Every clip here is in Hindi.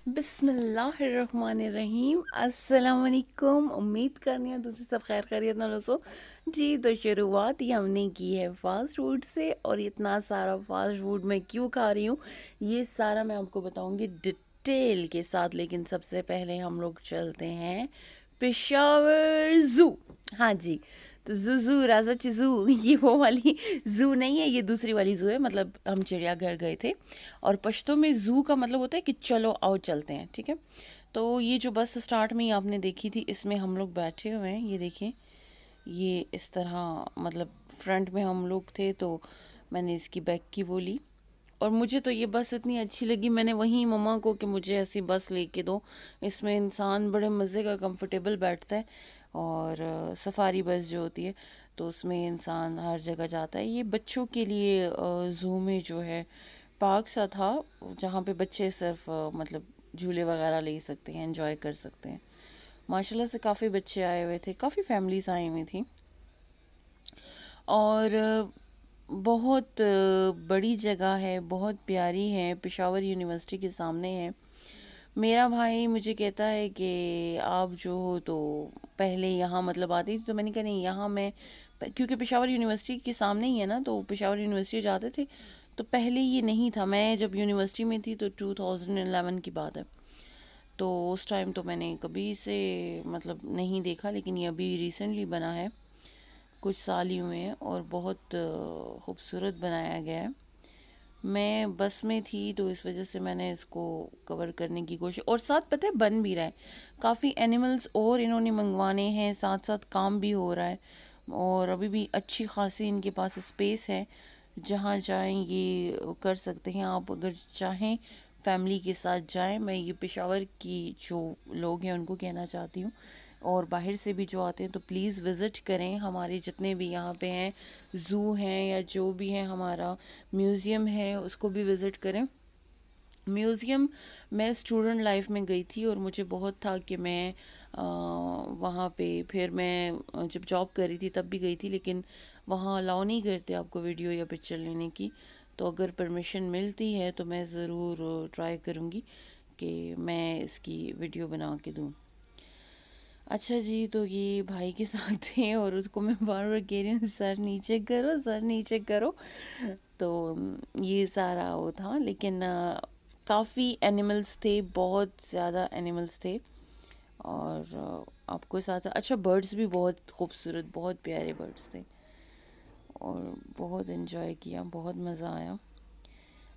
बिस्मिल्लाहिर्रहमानिर्रहीम अस्सलाम वालेकुम। उम्मीद करनी है तुम सब खैर खैरियत नाल हो। जी तो शुरुआत ही हमने की है फास्ट फूड से, और इतना सारा फास्ट फूड मैं क्यों खा रही हूँ ये सारा मैं आपको बताऊंगी डिटेल के साथ। लेकिन सबसे पहले हम लोग चलते हैं पेशावर जू। हाँ जी, तो जू राजा जू ये वो वाली जू नहीं है, ये दूसरी वाली जू है। मतलब हम चिड़ियाघर गए थे, और पश्तो में जू का मतलब होता है कि चलो आओ चलते हैं, ठीक है। तो ये जो बस स्टार्ट में ही आपने देखी थी, इसमें हम लोग बैठे हुए हैं, ये देखिए। ये इस तरह मतलब फ्रंट में हम लोग थे, तो मैंने इसकी बैक की बोली। और मुझे तो ये बस इतनी अच्छी लगी, मैंने वहीं मम्मा को कि मुझे ऐसी बस लेके दो, इसमें इंसान बड़े मज़े का कंफर्टेबल बैठता है। और सफारी बस जो होती है, तो उसमें इंसान हर जगह जाता है। ये बच्चों के लिए ज़ू में जो है पार्क सा था, जहाँ पे बच्चे सिर्फ मतलब झूले वगैरह ले सकते हैं, एंजॉय कर सकते हैं। माशाल्लाह से काफ़ी बच्चे आए हुए थे, काफ़ी फैमिलीज आई हुई थी। और बहुत बड़ी जगह है, बहुत प्यारी है, पेशावर यूनिवर्सिटी के सामने है। मेरा भाई मुझे कहता है कि आप जो हो तो पहले यहाँ मतलब आती थी, तो मैंने कहा नहीं, यहाँ मैं क्योंकि पेशावर यूनिवर्सिटी के सामने ही है ना, तो पेशावर यूनिवर्सिटी जाते थे। तो पहले ये नहीं था, मैं जब यूनिवर्सिटी में थी तो 2011 की बात है। तो उस टाइम तो मैंने कभी से मतलब नहीं देखा, लेकिन ये अभी रिसेंटली बना है, कुछ साल ही हुए हैं, और बहुत खूबसूरत बनाया गया है। मैं बस में थी तो इस वजह से मैंने इसको कवर करने की कोशिश, और साथ पता है बन भी रहा है। काफ़ी एनिमल्स और इन्होंने मंगवाने हैं, साथ साथ काम भी हो रहा है। और अभी भी अच्छी खासी इनके पास स्पेस है, जहाँ जाएं ये कर सकते हैं आप अगर चाहें। फैमिली के साथ जाएं। मैं ये पेशावर की जो लोग हैं उनको कहना चाहती हूँ, और बाहर से भी जो आते हैं तो प्लीज़ विज़िट करें। हमारे जितने भी यहाँ पे हैं ज़ू हैं या जो भी है, हमारा म्यूज़ियम है, उसको भी विज़िट करें। म्यूज़ियम मैं स्टूडेंट लाइफ में गई थी, और मुझे बहुत था कि मैं वहाँ पे, फिर मैं जब जॉब कर रही थी तब भी गई थी, लेकिन वहाँ अलाउ नहीं करते आपको वीडियो या पिक्चर लेने की। तो अगर परमिशन मिलती है तो मैं ज़रूर ट्राई करूँगी कि मैं इसकी वीडियो बना के दूँ। अच्छा जी, तो ये भाई के साथ थे, और उसको मैं बार बार कह रही हूँ सर नीचे करो, सर नीचे करो। तो ये सारा वो था, लेकिन काफ़ी एनिमल्स थे, बहुत ज़्यादा एनिमल्स थे। और आपको साथ अच्छा बर्ड्स भी बहुत खूबसूरत, बहुत प्यारे बर्ड्स थे, और बहुत इन्जॉय किया, बहुत मज़ा आया।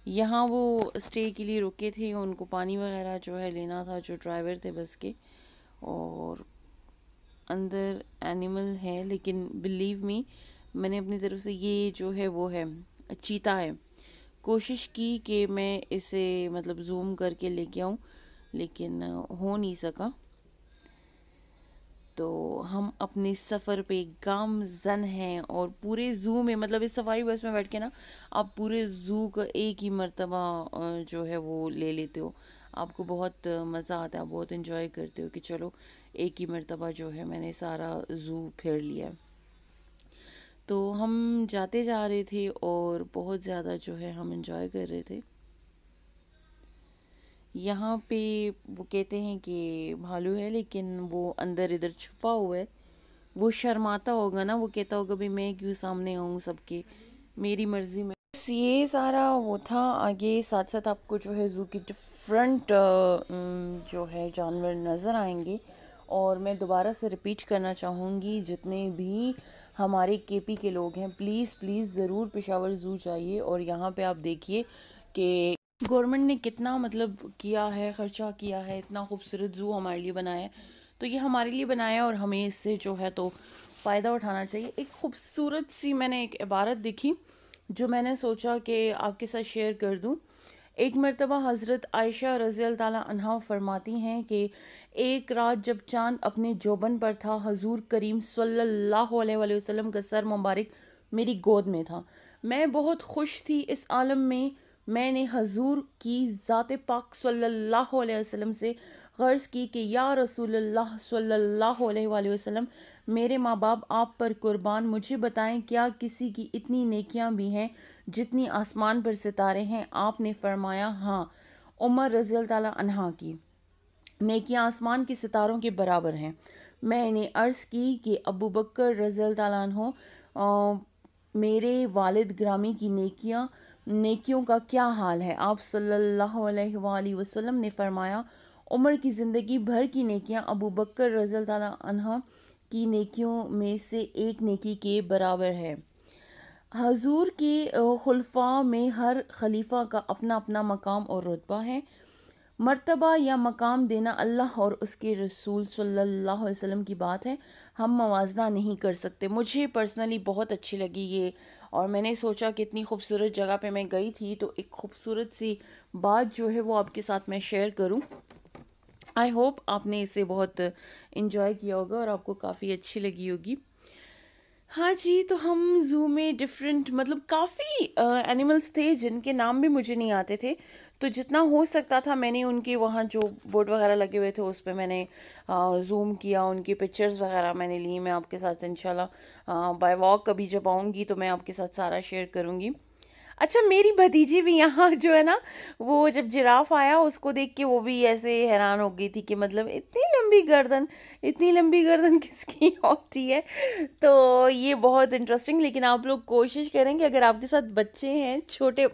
यहाँ वो स्टे के लिए रुके थे, उनको पानी वगैरह जो है लेना था, जो ड्राइवर थे बस के। और अंदर एनिमल है, लेकिन बिलीव मी, मैंने अपनी तरफ से ये जो है वो है चीता है, कोशिश की कि मैं इसे मतलब जूम करके लेके आऊँ, लेकिन हो नहीं सका। तो हम अपने सफ़र पे गामजन हैं, और पूरे ज़ू में मतलब इस सफारी बस में बैठ के ना आप पूरे ज़ू का एक ही मर्तबा जो है वो ले लेते हो। आपको बहुत मज़ा आता है, बहुत इन्जॉय करते हो कि चलो एक ही मर्तबा जो है मैंने सारा ज़ू फिर लिया। तो हम जाते जा रहे थे, और बहुत ज़्यादा जो है हम इन्जॉय कर रहे थे। यहाँ पे वो कहते हैं कि भालू है, लेकिन वो अंदर इधर छुपा हुआ है। वो शर्माता होगा ना, वो कहता होगा भाई मैं क्यों सामने आऊँ सबके, मेरी मर्जी में। बस ये सारा वो था। आगे साथ साथ आपको जो है ज़ू की डिफरेंट जो है जानवर नज़र आएंगे। और मैं दोबारा से रिपीट करना चाहूँगी, जितने भी हमारे केपी के लोग हैं, प्लीज़ प्लीज़ ज़रूर पेशावर ज़ू जाइए। और यहाँ पे आप देखिए कि गवर्नमेंट ने कितना मतलब किया है, खर्चा किया है, इतना खूबसूरत ज़ू हमारे लिए बनाया है। तो ये हमारे लिए बनाया है, और हमें इससे जो है तो फ़ायदा उठाना चाहिए। एक खूबसूरत सी मैंने एक इबारत देखी, जो मैंने सोचा कि आपके साथ शेयर कर दूं। एक मर्तबा हज़रत आयशा रज़ी अल्लाह ताला अन्हा फरमाती हैं कि एक रात जब चांद अपने जोबन पर था, हजूर करीम सल्लल्लाहु अलैहि वसल्लम का सर मुबारक मेरी गोद में था। मैं बहुत खुश थी इस आलम में। मैंने हजूर की ज़ात पाक सल्लल्लाहु अलैहि वसल्लम से गर्ज की कि या रसूलुल्लाह सल्लल्लाहु अलैहि वसल्लम, मेरे माँ बाप आप पर कुर्बान, मुझे बताएं क्या किसी की इतनी नेकियां भी हैं जितनी आसमान पर सितारे हैं? आपने फरमाया हाँ। उमर रज़ी अल्लाह ताला अन्हा की नेकियां आसमान के सितारों के बराबर हैं। मैंने अर्ज़ की कि अबू बकर रज़ी अल्लाह ताला अन्हो मेरे वालिद ग्रामी की नेकियों का क्या हाल है। आप सल्लल्लाहु अलैहि वसल्लम ने फरमाया, उमर की ज़िंदगी भर की नेकियां अबू बकर रज़ी अल्लाह ताला अन्हा की नेकियों में से एक नेकी के बराबर है। हजूर के खुलफा में हर खलीफा का अपना अपना मकाम और रुतबा है। मर्तबा या मकाम देना अल्लाह और उसके रसूल सल्लल्लाहु अलैहि वसल्लम की बात है, हम मवाजना नहीं कर सकते। मुझे पर्सनली बहुत अच्छी लगी ये, और मैंने सोचा कि इतनी खूबसूरत जगह पे मैं गई थी तो एक खूबसूरत सी बात जो है वो आपके साथ मैं शेयर करूं। आई होप आपने इसे बहुत इन्जॉय किया होगा और आपको काफ़ी अच्छी लगी होगी। हाँ जी, तो हम ज़ू में डिफरेंट मतलब काफ़ी एनिमल्स थे जिनके नाम भी मुझे नहीं आते थे, तो जितना हो सकता था मैंने उनके वहाँ जो बोर्ड वगैरह लगे हुए थे उस पर मैंने ज़ूम किया, उनकी पिक्चर्स वगैरह मैंने ली। मैं आपके साथ इंशाल्लाह बाय वॉक कभी जब आऊँगी तो मैं आपके साथ सारा शेयर करूँगी। अच्छा, मेरी भतीजी भी यहाँ जो है ना, वो जब जिराफ आया उसको देख के वो भी ऐसे हैरान हो गई थी कि मतलब इतनी लंबी गर्दन किसकी होती है। तो ये बहुत इंटरेस्टिंग। लेकिन आप लोग कोशिश करेंगे, अगर आपके साथ बच्चे हैं छोटे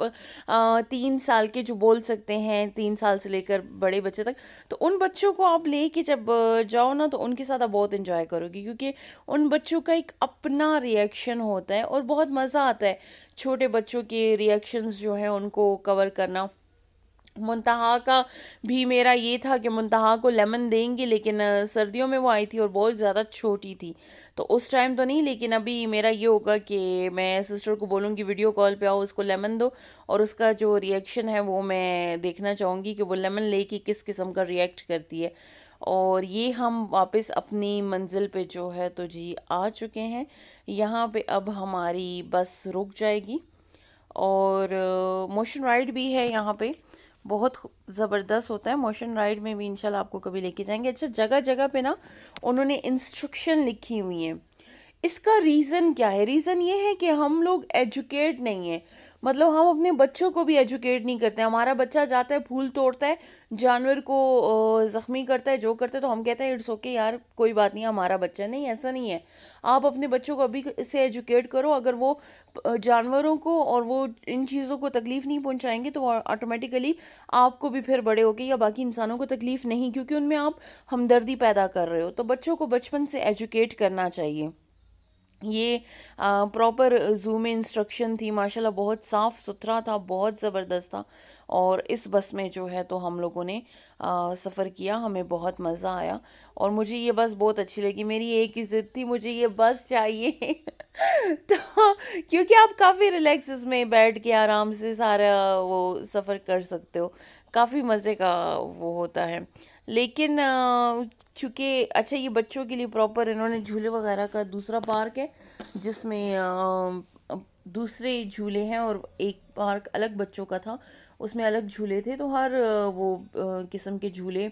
3 साल के जो बोल सकते हैं, 3 साल से लेकर बड़े बच्चे तक, तो उन बच्चों को आप ले के जब जाओ ना तो उनके साथ आप बहुत इंजॉय करोगे, क्योंकि उन बच्चों का एक अपना रिएक्शन होता है और बहुत मज़ा आता है छोटे बच्चों के रिएक्शंस जो है उनको कवर करना। मुंतहा का भी मेरा ये था कि मुंतहा को लेमन देंगे, लेकिन सर्दियों में वो आई थी और बहुत ज़्यादा छोटी थी, तो उस टाइम तो नहीं। लेकिन अभी मेरा ये होगा कि मैं सिस्टर को बोलूँगी वीडियो कॉल पे आओ, उसको लेमन दो, और उसका जो रिएक्शन है वो मैं देखना चाहूँगी कि वो लेमन लेके किस किस्म का रिएक्ट करती है। और ये हम वापस अपनी मंजिल पे जो है तो जी आ चुके हैं। यहाँ पे अब हमारी बस रुक जाएगी, और मोशन राइड भी है यहाँ पे, बहुत ज़बरदस्त होता है। मोशन राइड में भी इंशाल्लाह आपको कभी लेके जाएंगे। अच्छा, जगह जगह पे ना उन्होंने इंस्ट्रक्शन लिखी हुई हैं। इसका रीज़न क्या है? रीज़न ये है कि हम लोग एजुकेट नहीं है, मतलब हम अपने बच्चों को भी एजुकेट नहीं करते हैं। हमारा बच्चा जाता है फूल तोड़ता है, जानवर को ज़ख्मी करता है, जो करता है, तो हम कहते हैं इट्स ओके यार, कोई बात नहीं, हमारा बच्चा। नहीं, ऐसा नहीं है। आप अपने बच्चों को अभी से एजुकेट करो। अगर वो जानवरों को और वो इन चीज़ों को तकलीफ़ नहीं पहुंचाएंगे तो ऑटोमेटिकली आपको भी फिर बड़े होके या बाकी इंसानों को तकलीफ़ नहीं, क्योंकि उनमें आप हमदर्दी पैदा कर रहे हो। तो बच्चों को बचपन से एजुकेट करना चाहिए। ये प्रॉपर ज़ू में इंस्ट्रक्शन थी, माशाल्लाह बहुत साफ़ सुथरा था, बहुत ज़बरदस्त था। और इस बस में जो है तो हम लोगों ने सफ़र किया, हमें बहुत मज़ा आया और मुझे ये बस बहुत अच्छी लगी। मेरी एक ही ज़िद थी, मुझे ये बस चाहिए। तो क्योंकि आप काफ़ी रिलैक्स इसमें बैठ के आराम से सारा वो सफ़र कर सकते हो, काफ़ी मज़े का वो होता है। लेकिन चूँकि अच्छा, ये बच्चों के लिए प्रॉपर इन्होंने झूले वगैरह का दूसरा पार्क है जिसमें दूसरे झूले हैं, और एक पार्क अलग बच्चों का था, उसमें अलग झूले थे। तो हर वो किस्म के झूले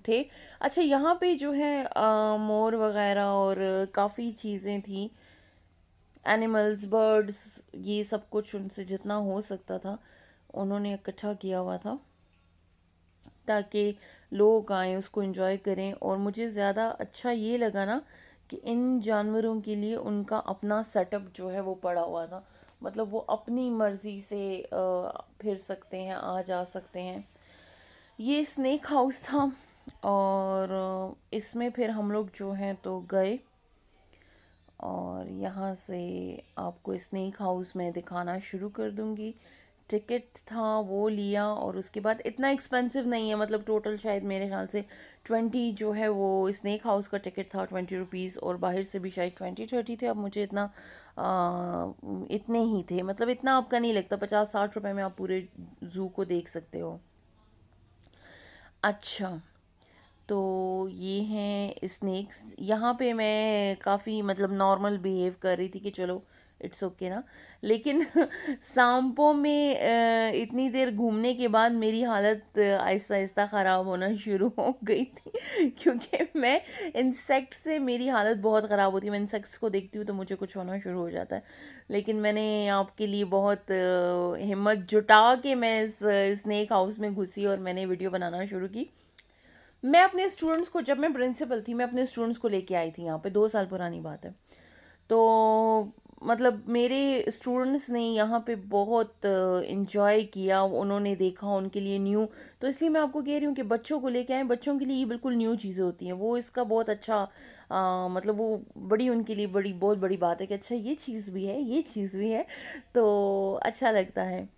थे। अच्छा, यहाँ पे जो है मोर वगैरह और काफ़ी चीज़ें थी, एनिमल्स, बर्ड्स, ये सब कुछ उनसे जितना हो सकता था उन्होंने इकट्ठा किया हुआ था ताकि लोग आएँ उसको एंजॉय करें। और मुझे ज़्यादा अच्छा ये लगा ना कि इन जानवरों के लिए उनका अपना सेटअप जो है वो पड़ा हुआ था, मतलब वो अपनी मर्ज़ी से फिर सकते हैं, आ जा सकते हैं। ये स्नेक हाउस था, और इसमें फिर हम लोग जो हैं तो गए, और यहाँ से आपको स्नेक हाउस में दिखाना शुरू कर दूँगी। टिकट था वो लिया, और उसके बाद इतना एक्सपेंसिव नहीं है, मतलब टोटल शायद मेरे ख्याल से 20 जो है वो स्नेक हाउस का टिकट था, 20 रुपीज़, और बाहर से भी शायद 20-30 थे। अब मुझे इतना इतने ही थे, मतलब इतना आपका नहीं लगता, 50-60 रुपए में आप पूरे ज़ू को देख सकते हो। अच्छा, तो ये हैं स्नेक्स। यहाँ पे मैं काफ़ी मतलब नॉर्मल बिहेव कर रही थी कि चलो इट्स ओके ना। लेकिन सांपों में इतनी देर घूमने के बाद मेरी हालत आहिस्ता आहिस्ता ख़राब होना शुरू हो गई थी क्योंकि मैं इंसेक्ट से मेरी हालत बहुत ख़राब होती है। मैं इंसेक्ट्स को देखती हूँ तो मुझे कुछ होना शुरू हो जाता है। लेकिन मैंने आपके लिए बहुत हिम्मत जुटा के मैं इस स्नेक हाउस में घुसी और मैंने वीडियो बनाना शुरू की। मैं अपने स्टूडेंट्स को, जब मैं प्रिंसिपल थी, मैं अपने स्टूडेंट्स को लेके आई थी यहाँ पे, 2 साल पुरानी बात है। तो मतलब मेरे स्टूडेंट्स ने यहाँ पे बहुत इंजॉय किया, उन्होंने देखा, उनके लिए न्यू। तो इसलिए मैं आपको कह रही हूँ कि बच्चों को लेके आए, बच्चों के लिए ये बिल्कुल न्यू चीज़ें होती हैं, वो इसका बहुत अच्छा मतलब वो बड़ी उनके लिए बड़ी बहुत बड़ी बात है कि अच्छा ये चीज़ भी है, ये चीज़ भी है। तो अच्छा लगता है।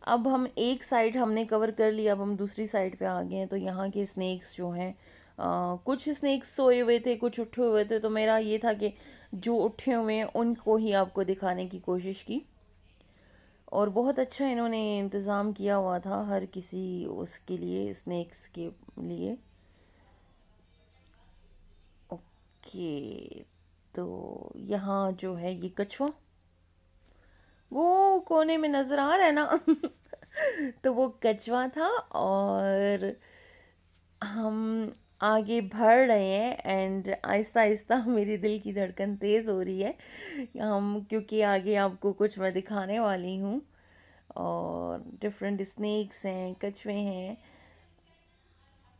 अब हम एक साइड हमने कवर कर लिया, अब हम दूसरी साइड पे आ गए हैं। तो यहाँ के स्नेक्स जो हैं, कुछ स्नेक्स सोए हुए थे, कुछ उठे हुए थे। तो मेरा ये था कि जो उठे हुए हैं उनको ही आपको दिखाने की कोशिश की। और बहुत अच्छा इन्होंने इंतज़ाम किया हुआ था हर किसी उसके लिए, स्नेक्स के लिए। ओके। तो यहाँ जो है ये कछुआ, वो कोने में नज़र आ रहा है ना तो वो कछुआ था। और हम आगे बढ़ रहे हैं एंड आहिस्ता आहिस्ता मेरी दिल की धड़कन तेज़ हो रही है, हम क्योंकि आगे आपको कुछ मैं दिखाने वाली हूँ। और डिफरेंट स्नेक्स हैं, कछुए हैं।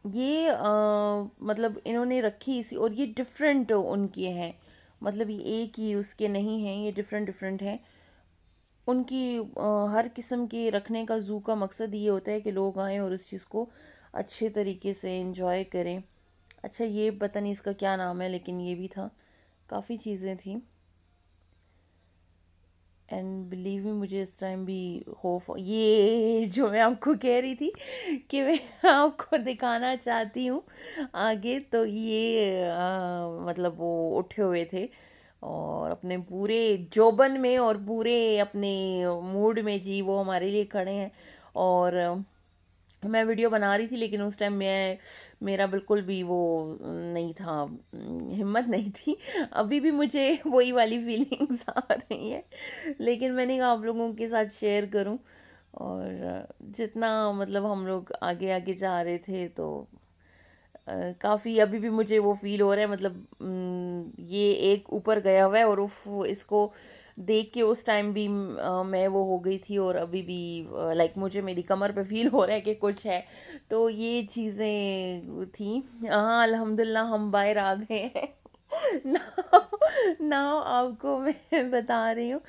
ये मतलब इन्होंने रखी इसी, और ये डिफरेंट उनके हैं, मतलब ये एक ही उसके नहीं हैं, ये डिफरेंट डिफरेंट हैं उनकी। हर किस्म के रखने का ज़ू का मकसद ये होता है कि लोग आएँ और उस चीज़ को अच्छे तरीके से एंजॉय करें। अच्छा, ये पता नहीं इसका क्या नाम है, लेकिन ये भी था, काफ़ी चीज़ें थी। एंड बिलीव मी, मुझे इस टाइम भी खौफ, ये जो मैं आपको कह रही थी कि मैं आपको दिखाना चाहती हूँ आगे, तो ये मतलब वो उठे हुए थे और अपने पूरे जोबन में और पूरे अपने मूड में जी वो हमारे लिए खड़े हैं। और मैं वीडियो बना रही थी, लेकिन उस टाइम मैं, मेरा बिल्कुल भी वो नहीं था, हिम्मत नहीं थी। अभी भी मुझे वही वाली फीलिंग्स आ रही हैं, लेकिन मैंने कहा आप लोगों के साथ शेयर करूं। और जितना मतलब हम लोग आगे आगे जा रहे थे तो काफ़ी अभी भी मुझे वो फील हो रहा है, मतलब ये एक ऊपर गया हुआ है और उफ, इसको देख के उस टाइम भी मैं वो हो गई थी, और अभी भी लाइक मुझे मेरी कमर पे फील हो रहा है कि कुछ है। तो ये चीज़ें थी। हाँ, अल्हम्दुलिल्लाह हम बाहर आ गए हैं ना आपको मैं बता रही हूँ,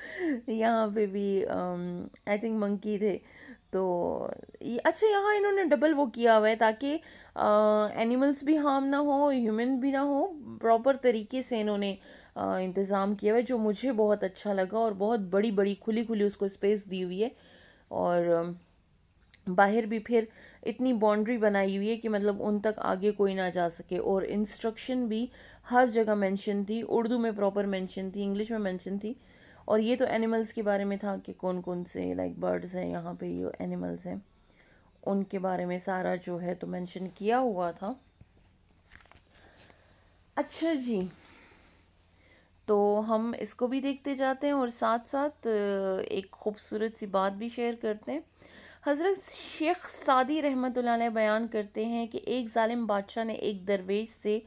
यहाँ पे भी आई थिंक मंकी थे। तो अच्छा, यहाँ इन्होंने डबल वो किया हुआ है ताकि एनिमल्स भी हार्म ना हो, ह्यूमन भी ना हो, प्रॉपर तरीके से इन्होंने इंतज़ाम किया हुआ है, जो मुझे बहुत अच्छा लगा। और बहुत बड़ी बड़ी खुली खुली उसको स्पेस दी हुई है। और बाहर भी फिर इतनी बाउंड्री बनाई हुई है कि मतलब उन तक आगे कोई ना जा सके। और इंस्ट्रक्शन भी हर जगह मेंशन थी, उर्दू में प्रॉपर मेंशन थी, इंग्लिश में मेंशन थी। और ये तो एनिमल्स के बारे में था कि कौन कौन से लाइक बर्ड्स हैं यहाँ पे, ये एनिमल्स हैं, उनके बारे में सारा जो है तो मेंशन किया हुआ था। अच्छा जी, तो हम इसको भी देखते जाते हैं और साथ साथ एक खूबसूरत सी बात भी शेयर करते हैं। हज़रत शेख सादी रहमतुल्लाह अलैह बयान करते हैं कि एक जालिम बादशाह ने एक दरवेश से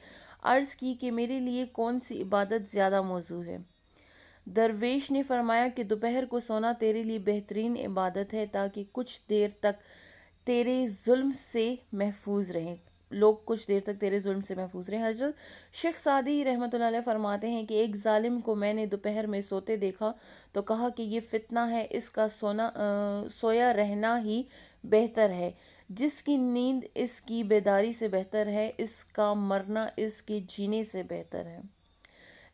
अर्ज़ की कि मेरे लिए कौन सी इबादत ज़्यादा मौजू है। दरवेश ने फरमाया कि दोपहर को सोना तेरे लिए बेहतरीन इबादत है, ताकि कुछ देर तक तेरे जुल्म से महफूज रहें, लोग कुछ देर तक तेरे जुल्म से महफूज रहें। हजरत शेख सादी रहमतुल्लाह अलैह फरमाते हैं कि एक जालिम को मैंने दोपहर में सोते देखा तो कहा कि ये फितना है, इसका सोया रहना ही बेहतर है। जिसकी नींद इसकी बेदारी से बेहतर है, इसका मरना इसके जीने से बेहतर है।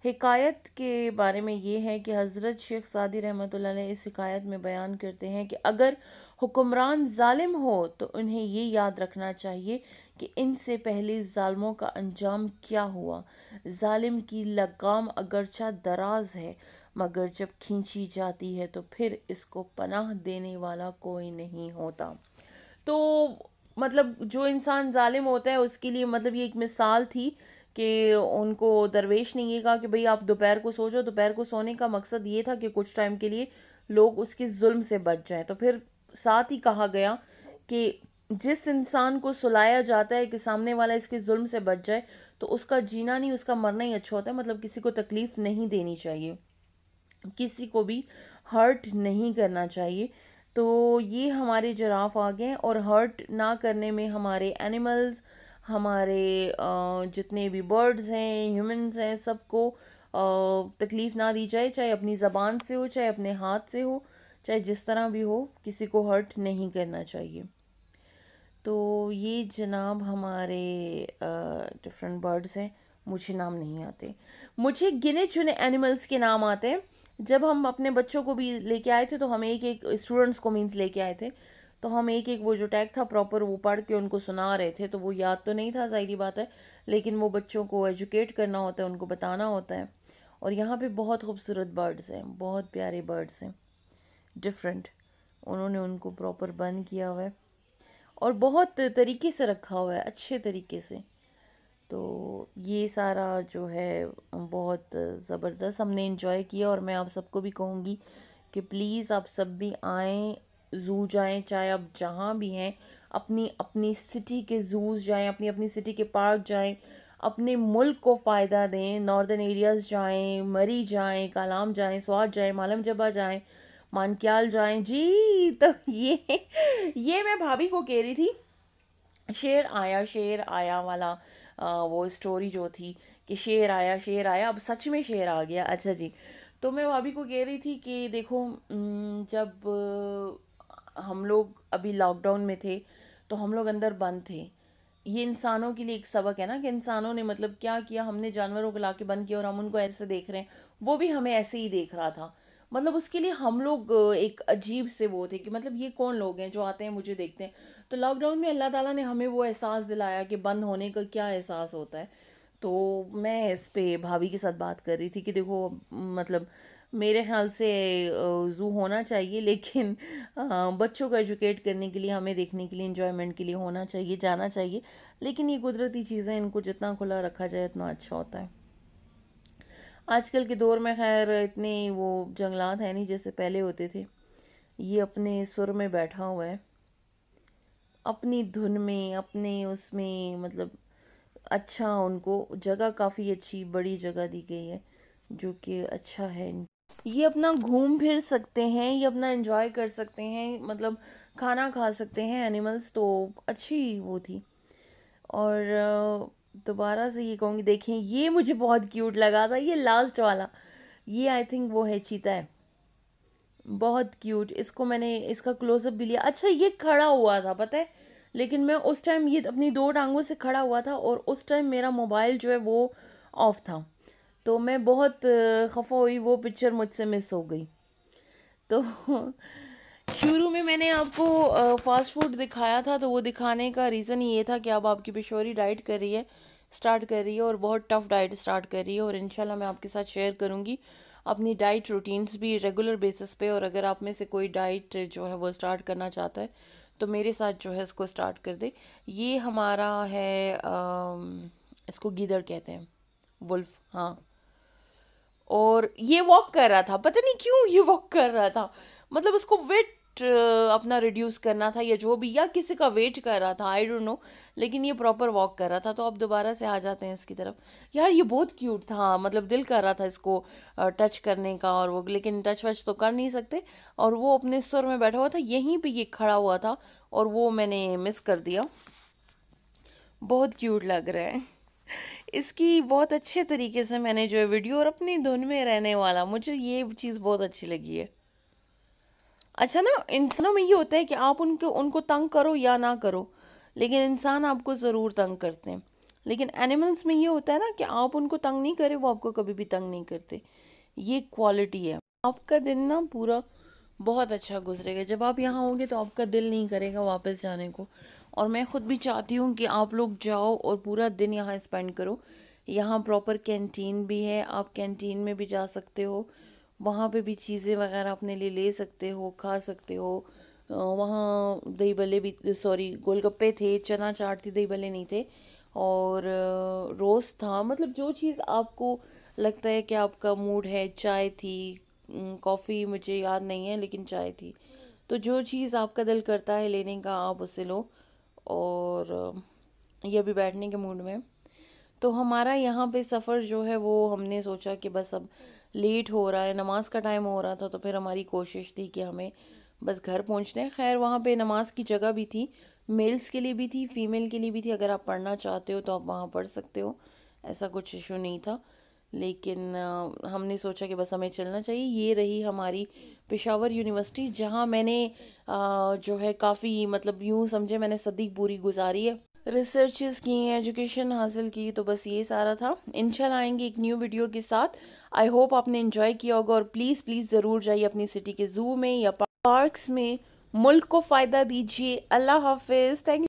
हिकायत के बारे में ये है कि हज़रत शेख सादी रहमतुल्लाह अलैह इस हिकायत में बयान करते हैं कि अगर हुक्मरान जालिम हो तो उन्हें ये याद रखना चाहिए कि इनसे पहले जालिमों का अंजाम क्या हुआ। जालिम की लगाम अगरचा दराज है, मगर जब खींची जाती है तो फिर इसको पनाह देने वाला कोई नहीं होता। तो मतलब जो इंसान जालिम होता है उसके लिए मतलब ये एक मिसाल थी कि उनको दरवेश ने ये कहा कि भाई आप दोपहर को सो जाओ। दोपहर को सोने का मकसद ये था कि कुछ टाइम के लिए लोग उसके जुल्म से बच जाएं। तो फिर साथ ही कहा गया कि जिस इंसान को सुलाया जाता है कि सामने वाला इसके जुल्म से बच जाए, तो उसका जीना नहीं, उसका मरना ही अच्छा होता है। मतलब किसी को तकलीफ नहीं देनी चाहिए, किसी को भी हर्ट नहीं करना चाहिए। तो ये हमारे जिराफ आ गए, और हर्ट ना करने में हमारे एनिमल्स, हमारे जितने भी बर्ड्स हैं, ह्यूमंस हैं, सबको तकलीफ़ ना दी जाए, चाहे अपनी ज़बान से हो, चाहे अपने हाथ से हो, चाहे जिस तरह भी हो, किसी को हर्ट नहीं करना चाहिए। तो ये जनाब हमारे डिफरेंट बर्ड्स हैं। मुझे नाम नहीं आते, मुझे गिने चुने एनिमल्स के नाम आते हैं। जब हम अपने बच्चों को भी लेके आए थे, तो हम एक एक स्टूडेंट्स को मीन्स लेके आए थे, तो हम एक एक वो जो टैग था प्रॉपर वो पढ़ के उनको सुना रहे थे। तो वो याद तो नहीं था, ज़ाहिर बात है, लेकिन वो बच्चों को एजुकेट करना होता है, उनको बताना होता है। और यहाँ पे बहुत खूबसूरत बर्ड्स हैं, बहुत प्यारे बर्ड्स हैं, डिफरेंट। उन्होंने उनको प्रॉपर बंद किया हुआ है और बहुत तरीके से रखा हुआ है, अच्छे तरीके से। तो ये सारा जो है बहुत ज़बरदस्त हमने इंजॉय किया। और मैं आप सबको भी कहूँगी कि प्लीज़ आप सब भी आएँ, ज़ू जाएं, चाहे आप जहाँ भी हैं, अपनी अपनी सिटी के ज़ूज़ जाएं, अपनी अपनी सिटी के पार्क जाएं, अपने मुल्क को फ़ायदा दें। नॉर्दर्न एरियाज़ जाएं, मरी जाएं, कालाम जाएं, स्वात जाएं, मालम जबा जाएं, मानक्याल जाएं जी। तो ये मैं भाभी को कह रही थी, शेर आया वाला वो स्टोरी जो थी कि शेर आया, अब सच में शेर आ गया। अच्छा जी, तो मैं भाभी को कह रही थी कि देखो, जब हम लोग अभी लॉकडाउन में थे, तो हम लोग अंदर बंद थे। ये इंसानों के लिए एक सबक है ना, कि इंसानों ने मतलब क्या किया, हमने जानवरों को लाके बंद किया और हम उनको ऐसे देख रहे हैं, वो भी हमें ऐसे ही देख रहा था। मतलब उसके लिए हम लोग एक अजीब से वो थे कि मतलब ये कौन लोग हैं जो आते हैं मुझे देखते हैं। तो लॉकडाउन में अल्लाह ताला ने हमें वो एहसास दिलाया कि बंद होने का क्या एहसास होता है। तो मैं इस पे भाभी के साथ बात कर रही थी कि देखो, मतलब मेरे ख्याल से ज़ू होना चाहिए, लेकिन बच्चों को एजुकेट करने के लिए, हमें देखने के लिए, इंजॉयमेंट के लिए होना चाहिए, जाना चाहिए। लेकिन ये कुदरती चीज़ें, इनको जितना खुला रखा जाए उतना अच्छा होता है। आजकल के दौर में खैर इतने वो जंगलात हैं नहीं जैसे पहले होते थे। ये अपने सुर में बैठा हुआ है, अपनी धुन में, अपने उसमें, मतलब अच्छा, उनको जगह काफ़ी अच्छी बड़ी जगह दी गई है, जो कि अच्छा है। ये अपना घूम फिर सकते हैं, ये अपना एंजॉय कर सकते हैं, मतलब खाना खा सकते हैं एनिमल्स। तो अच्छी वो थी। और दोबारा से ये कहूँगी, देखें ये मुझे बहुत क्यूट लगा था, ये लास्ट वाला, ये आई थिंक वो है, चीता है, बहुत क्यूट। इसको मैंने इसका क्लोजअप भी लिया। अच्छा, ये खड़ा हुआ था पता है, लेकिन मैं उस टाइम, ये अपनी दो टांगों से खड़ा हुआ था, और उस टाइम मेरा मोबाइल जो है वो ऑफ था। तो मैं बहुत खफा हुई, वो पिक्चर मुझसे मिस हो गई। तो शुरू में मैंने आपको फास्ट फूड दिखाया था, तो वो दिखाने का रीज़न ये था कि अब आपकी पिशोरी डाइट कर रही है, स्टार्ट कर रही है, और बहुत टफ डाइट स्टार्ट कर रही है। और इंशाल्लाह मैं आपके साथ शेयर करूँगी अपनी डाइट रूटीन्स भी रेगुलर बेसिस पे। और अगर आप में से कोई डाइट जो है वो स्टार्ट करना चाहता है, तो मेरे साथ जो है इसको स्टार्ट कर दे। ये हमारा है, इसको गीदड़ कहते हैं, वुल्फ, हाँ। और ये वॉक कर रहा था, पता नहीं क्यों ये वॉक कर रहा था, मतलब उसको वेट अपना रिड्यूस करना था, या जो भी, या किसी का वेट कर रहा था, आई डोंट नो, लेकिन ये प्रॉपर वॉक कर रहा था। तो अब दोबारा से आ जाते हैं इसकी तरफ। यार ये बहुत क्यूट था, मतलब दिल कर रहा था इसको टच करने का, और वो, लेकिन टच वच तो कर नहीं सकते। और वो अपने सुर में बैठा हुआ था, यहीं पे ये खड़ा हुआ था, और वो मैंने मिस कर दिया। बहुत क्यूट लग रहा है। इसकी बहुत अच्छे तरीके से मैंने जो है वीडियो, और अपनी धुन में रहने वाला, मुझे ये चीज़ बहुत अच्छी लगी है। अच्छा ना, इंसानों में ये होता है कि आप उनको उनको तंग करो या ना करो, लेकिन इंसान आपको ज़रूर तंग करते हैं। लेकिन एनिमल्स में ये होता है ना कि आप उनको तंग नहीं करे, वो आपको कभी भी तंग नहीं करते। ये क्वालिटी है। आपका दिन ना पूरा बहुत अच्छा गुजरेगा। जब आप यहाँ होंगे तो आपका दिल नहीं करेगा वापस जाने को। और मैं ख़ुद भी चाहती हूँ कि आप लोग जाओ और पूरा दिन यहाँ स्पेंड करो। यहाँ प्रॉपर कैंटीन भी है, आप कैंटीन में भी जा सकते हो, वहाँ पे भी चीज़ें वगैरह अपने लिए ले सकते हो, खा सकते हो। वहाँ दही भल्ले भी, सॉरी, गोलगप्पे थे, चना चाट थी, दही भल्ले नहीं थे। और रोस्ट था, मतलब जो चीज़ आपको लगता है कि आपका मूड है, चाय थी, कॉफ़ी मुझे याद नहीं है लेकिन चाय थी। तो जो चीज़ आपका दिल करता है लेने का आप उसे लो। और ये अभी बैठने के मूड में। तो हमारा यहाँ पे सफ़र जो है वो हमने सोचा कि बस अब लेट हो रहा है, नमाज का टाइम हो रहा था, तो फिर हमारी कोशिश थी कि हमें बस घर पहुँचना है। खैर वहाँ पे नमाज की जगह भी थी, मेल्स के लिए भी थी, फीमेल के लिए भी थी। अगर आप पढ़ना चाहते हो तो आप वहाँ पढ़ सकते हो, ऐसा कुछ इशू नहीं था। लेकिन हमने सोचा कि बस हमें चलना चाहिए। ये रही हमारी पेशावर यूनिवर्सिटी, जहाँ मैंने जो है काफ़ी, मतलब यूँ समझे मैंने सदी पूरी गुजारी है, रिसर्चेस की, एजुकेशन हासिल की। तो बस ये सारा था। इंशाल्लाह आएंगे एक न्यू वीडियो के साथ। आई होप आपने एंजॉय किया होगा, और प्लीज़ प्लीज़ ज़रूर जाइए अपनी सिटी के ज़ू में या पार्क्स में, मुल्क को फ़ायदा दीजिए। अल्लाह हाफिज़। थैंक